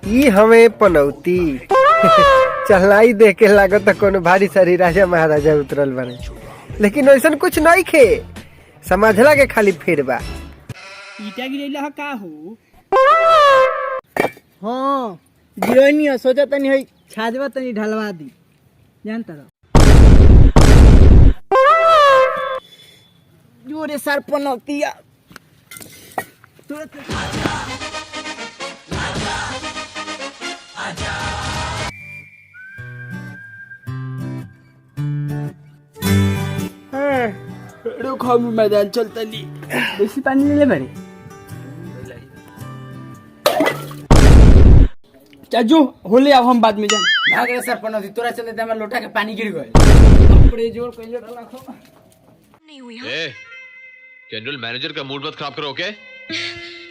ई हमें पनौती चलाई देख के लागत कोनो भारी सारी राजा महाराजा उतरल बने, लेकिन ऐसा कुछ नहीं खे, समझला के खाली फेर बा। ईटा गिरैला का हो? हाँ गिरनी सोचा तनी है छाजवा तनी ढलवा दी जानता रहो। जोरे सर पनौतिया तुरंत रुको हम मैदान चलता ली। बेसी पानी ले ले बड़े चाचू होले अब हम बाद में जाए। भाग रे सर पनौती तोरा चलते त हमर लोटा के पानी गिर गए। कपड़े जोड़ कइले रखो नहीं हुई। हाँ? ए, जनरल मैनेजर का मूड मत खराब करो, ओके?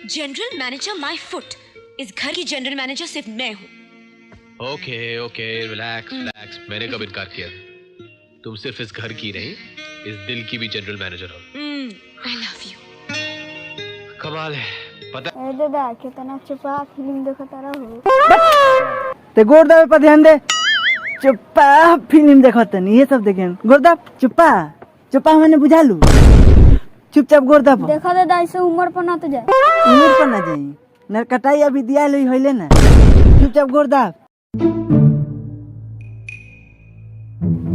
जनरल मैनेजर माय फुट। इस घर की जनरल मैनेजर सिर्फ मैं हूँ। ओके ओके, रिलैक्स रिलैक्स। मैंने कब इनकार किया? तुम सिर्फ इस घर की नहीं, इस दिल की भी जनरल मैनेजर हो। I love you. कमाल है, पता ए दादा कितना चुपा फिल्म देखता रहो। ते गोरदा पे ध्यान दे। चुप्पा फिल्म देखत नहीं ये सब देखें। गोरदा चुप्पा चुप्पा मैंने बुझा लू। चुपचाप गोरदा पर देखा दादा ऐसे उम्र पर ना तो जाए। उम्र पर ना जाई नरकटाई अभी दिया लई होइले ना। चुपचाप गोरदा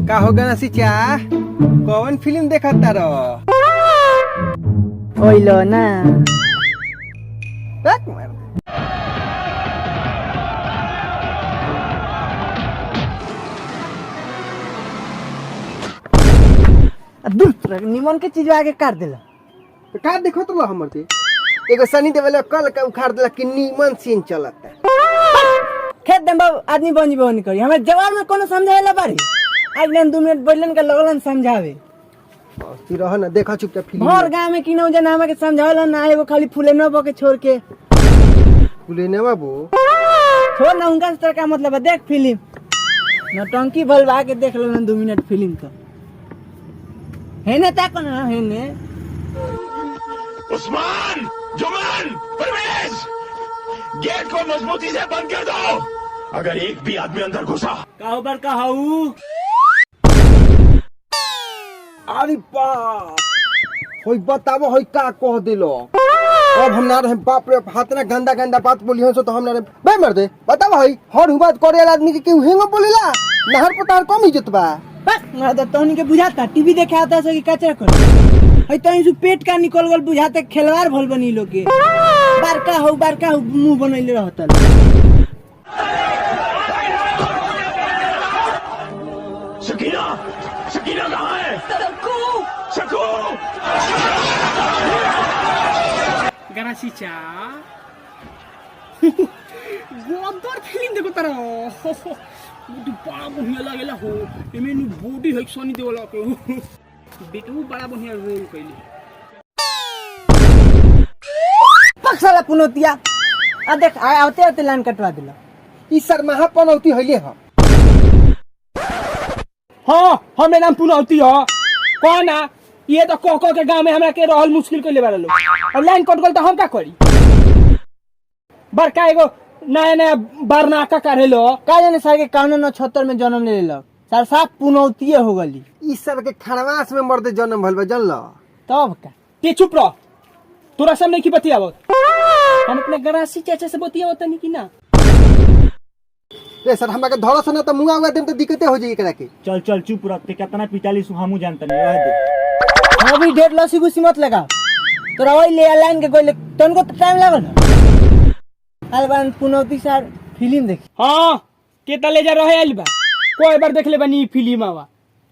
का हो गना सिचा, कौन फिल्म देखता रहो? ओइलो ना दूसरा निमन के चीज आगे काट देला। तो का देखो तो हमर ते एगो सनी देवल कल का उखाड़ देला कि नीमन सीन चलता। खेत दम बाबू आदमी बनी बनी करी हमें जवाब में कोनो समझाएला बारी। आज लेन 2 मिनट बैठलन के लगलन समझावे। तू रह ना देखा चुपचाप फिल्म। और गांव में किनो जना हमें के समझावला ना एगो खाली फूले न बके छोड़ के। फूले ने बाबू छोड़ ना उनका तरह का मतलब है देख फिल्म। नौटंकी भलवा के देख लेलन 2 मिनट फिल्म तो। है ना ताको ना है ने। उस्मान, जुमान, परवेज, गेट को मजबूती से बंद कर दो। अगर एक भी आदमी अंदर घुसा काहो बर काहो। अरे बाप होई बतावो होई का कह दिलो। अब हम ना रहे बाप रे, हाथ ना गंदा गंदा बात बोली हो तो हम ना रहे बे मर दे। बतावो होई हर बात करे वाला आदमी के क्यों हेंगो बोलेला? नहर पतार कम इज्जत बा। बस ना तो तोनी के बुझाता टीवी देखे आता से कि कचरा कर। हई तो इस पेट का निकल गल बुझाते खेलवार भल बनी लोग के। बारका हो मुंह बनैले रहता। शकीना, शकीना कहाँ है? शकू, गरासी चा गोदर फिल्म देखो तारा तू बड़ा बढ़िया लागेला हो। एमे नु बॉडी है सोनी देवला के बेटू बड़ा बढ़िया रोल कइले। पक्सला पुनोतिया आ देख आते आते लाइन कटवा दिला। ई सर महापनौती होइले ह। हाँ हमें नाम पुनौती हो। कौन आ ये तो कोको के गांव में हमरा के रहल मुश्किल कइले बारे लोग। अब लाइन कट गल तो हम का करी? बड़का एगो नया नया बरनाका करेलो का जाने सारे के कानून 79 में जन्म ले लेलक। सर साफ पुनौतिये हो गली। ई सर के खनवास में मर्दे जन्म भइल बा जानल। तब का ते चुप रह। तोरा सामने की बतियावत हम अपने गरासी चाचा से बतियावत नहीं की ना। रे सर हमरा के धरो सना त मुंह आवा देम त दिक्कते हो जाई एकरा के। चल चल चुप रह। ते कितना पिटाली सुहामू जानता नहीं रह दे। अभी ढेर लसी गुसी मत लगा। तोरा वही ले लाइन के गोले तनको तो टाइम लागल ना। अलबान पुनौती सर फिल्म देखी। हाँ के तले जा रहे आइल बा। कोई बार देख ले बनी फिल्म आवा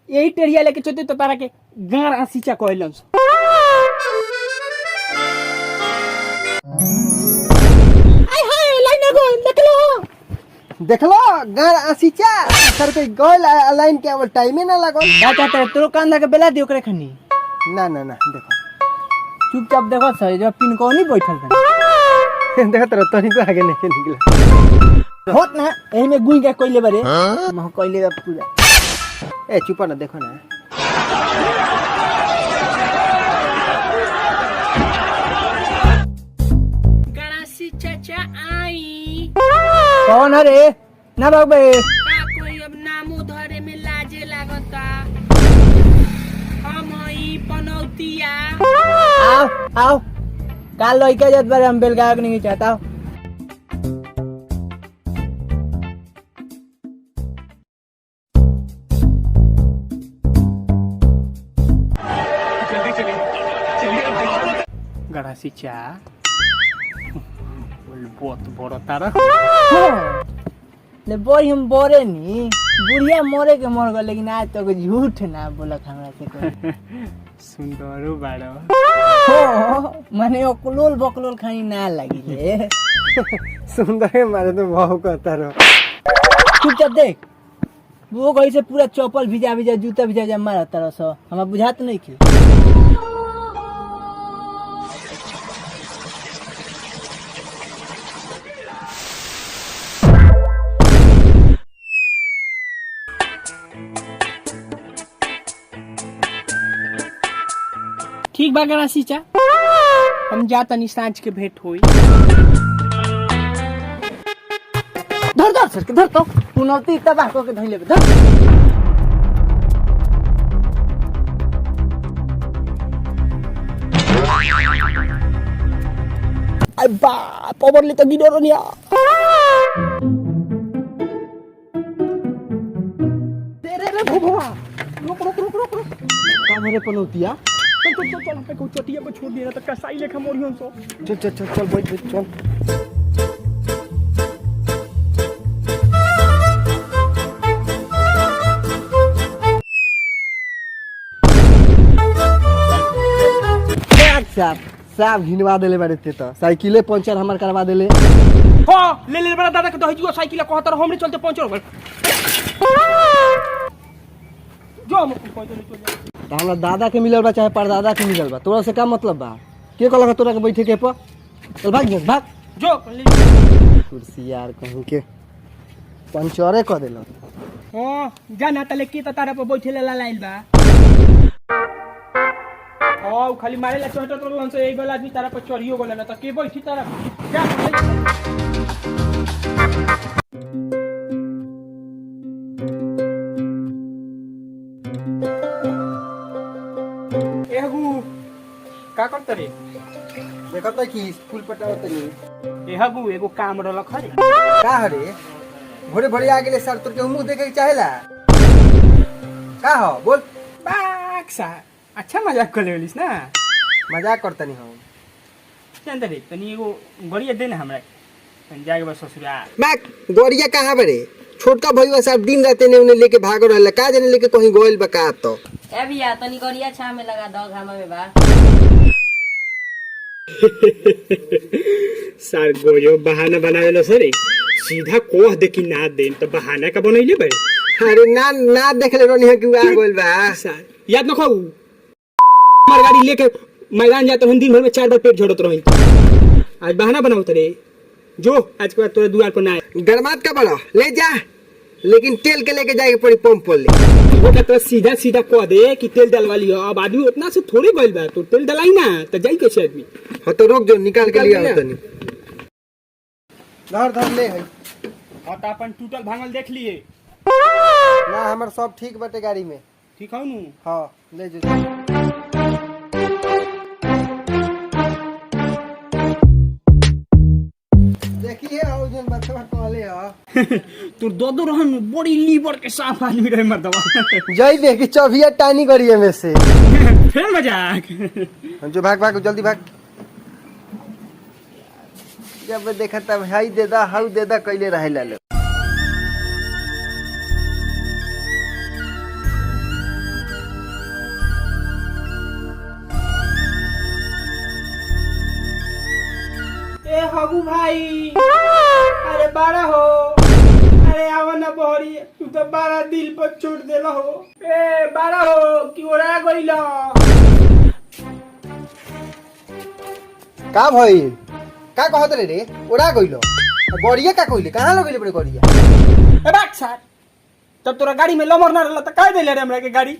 यही टेरिया लेके चलते तो तारा के गार आसीचा कहलन। आई हाय लाइन गो देखलो गार आसीचा सर के गोल लाइन के अब टाइम ना लागल। क्या चाहते है तोरो कान लगे बेला दियो करे खनी। ना ना ना देखो चुपचाप देखो सर जब पिन को नहीं बैठल था। देखत रह तनी को आगे नहीं निकला होत ना एही में गुई के कोइले बारे मह कोइले का पूरा। ए चुप ना देखो ना। गणासी चाचा कौन हरे ना बाबे का कोई अब नामो धरे में लाजे लागता। हम ई पनौतिया। आओ आओ काल लइका जात बारे हम बेलगायक नहीं चाहता हूं। गड़ासी चा बहुत बड़ा तारा ले बोरी हम बोरे नी बुढ़िया मोरे के मर गए लेकिन आज तक झूठ ना बोलक हमरा से कोई। सुंदरो बाड़ो। हो माने ओकलोल बकलोल खानी ना लगी ले सुंदर मारे तो भाव कहता रहो। चुपचाप देख वो कहीं से पूरा चप्पल भिजा भिजा जूता भिजा जमा रहता रह सो हमरा बुझात नहीं के। ठीक बा गड़ासी चा हम जा तनी सांझ के भेंट होई। धर धर सर के धर तो तू नौती तबाह को के धइ लेबे धर। आई बा पवरले त गिडो रनिया। तेरे रे भोभवा रुक रुक रुक रुक रुक का भरे पनौतिया। चल पे को चटिया पे छोड़ दिया त कसाई लेखा मोरियन सो। चल चल चल चल बैठ बैठ चल। साहब साहब घिनवा देले बारे ते तो साइकिले पंचर हमर करवा देले। हां ले बड़ा दादा के दहिजुआ साइकिल कहतर हमरे चलते पंचर हो गल। जो हम पंचर चल जा। तो हमरा दादा के मिलल बा चाहे परदादा के मिलल बा तोरा से का मतलब बा। के कहलक तोरा के बैठे के पर चल भाग जा भाग जो कुर्सी यार कहीं के पंचरे क देलो। हां जाना तले की त तारा पर बैठे ला लाइल बा। हां खाली मारे ला चोट तो लन से एक गल आदमी तारा पर चढ़ियो गल ना त के बैठी तारा जा। एहगु का करत रे देखत कि स्कूल पटावत नहीं एहगु एगो काम रहल खरे का हरे भोरे भोरे आ गेले सर तोर के मुंह देखे के चाहेला का हो बोल। बाक्सा अच्छा मजाक कर लेलिस ना। मजाक करतनी हम जानते रे तनी एगो गड़िया दे ना हमरा तनी जाके बस ससुराल। बैक गोरिया कहाँ बरे छोटका भईवा साहब दिन रात ने उन्हें लेके भागो रहला का जाने लेके कहीं गोइल बा का तो ए भैया तनी गरिया छा में लगा दो घामा में बा। सर गोयो बहाना बनावेलो सरे सीधा कोह देखी ना देन तो बहाना का बनैले बे। अरे ना ना देख ले रोनी है कि आ गोइल बा सर याद न खाऊ हमार गाड़ी लेके मैदान जाते हम दिन भर में 4 बार पेट झोड़त रही। आज बहाना बनाओ तरे जो आज के बाद तोरे दुआर पर ना आए। गरमात का बड़ा ले जा लेकिन तेल के लेके जाके पड़ी पंप पर ले वो तो सीधा सीधा कह दे कि तेल डलवा लियो। अब आदमी उतना से थोड़ी गइल बा तो तेल डलाई ना तो जाई कैसे आदमी। हां तो रोक जो निकाल के लिया तनी धर धर ले है। और तो अपन टूटल भांगल देख लिए ना हमर सब ठीक बटे गाड़ी में ठीक हौ नु। हां ले जो देखिए आओ जन बच्चा कहले ह तू दो रहन बड़ी लीवर के साफ आदमी रहे मर्दवा। जई दे कि चौभिया टानी करिए में से फिर मजाक जो भाग भाग जल्दी भाग। जब देखा तब हाई दे दा हाउ दे दा कैले रहे ला लो। ए हगू भाई अरे बारा हो अरे आवा ना बहरी तू तो बारा दिल पर छोड़ देला हो। ए बारा हो कि ओरा गइला का भई का कहत रे ओरा गइलो बड़िया का कइले कहां लगइले बड़े गड़िया। ए बात सर तब तोरा गाड़ी में लमर ना रहला त काहे देले रे हमरा के गाड़ी।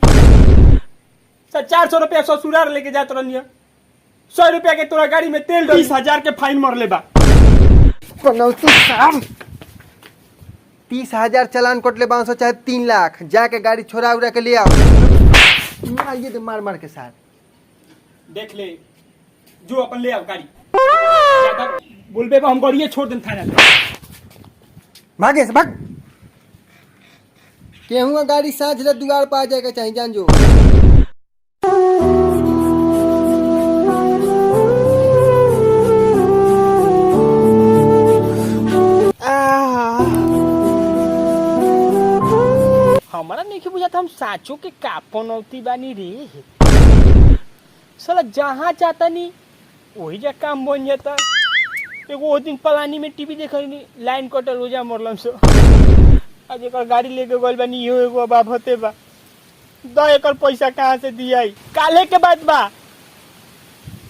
सर 400 रुपया ससुराल लेके जात रहनिया 100 रुपया के तोरा गाड़ी में तेल 20,000 के फाइन मरले बा। पनौती साहब 30,000 चालान कटले 500 चाहे 3 लाख, जाके गाड़ी छोड़ा उड़ा के ले आओ। मारिए तो मार मार के साथ। देख ले जो अपन ले आओ गाड़ी, ज्यादा बोलबे हम गाड़िए छोड़ दें थाना में। भागे से भाग। केहुआ गाड़ी साझ रे दुआर पर आ जाएगा चाहिए जान जो। हमारा नहीं बुझा था हम साचो के का पनौती बानी रे। साला जहाँ जाता नहीं वही जा काम बन जाता। एगो वो दिन पलानी में टीवी देख रही लाइन कटल हो जा मरलम से। आज एक गाड़ी लेके गल बानी यो एगो बाप होते बा 10 एकड़ पैसा कहाँ से दिया काले के बाद बा।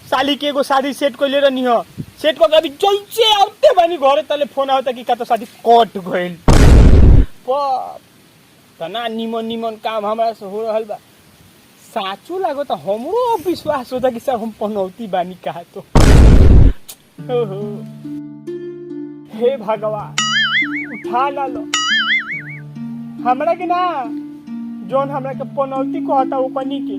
साली के एगो शादी सेट कर ले रही हो, सेट को कभी जैसे आते बानी घरे तले फोन आवता कि का तो शादी कट गइल। तना निमन निमन काम हमारा से हो रहल बा। साचो लागो तो हमरो विश्वास होता कि सब हम पनौती बानी कहा तो। ओहो हे भगवान उठा ला लो हमरा के ना जोन हमरा के पनौती कहता वो कनी के।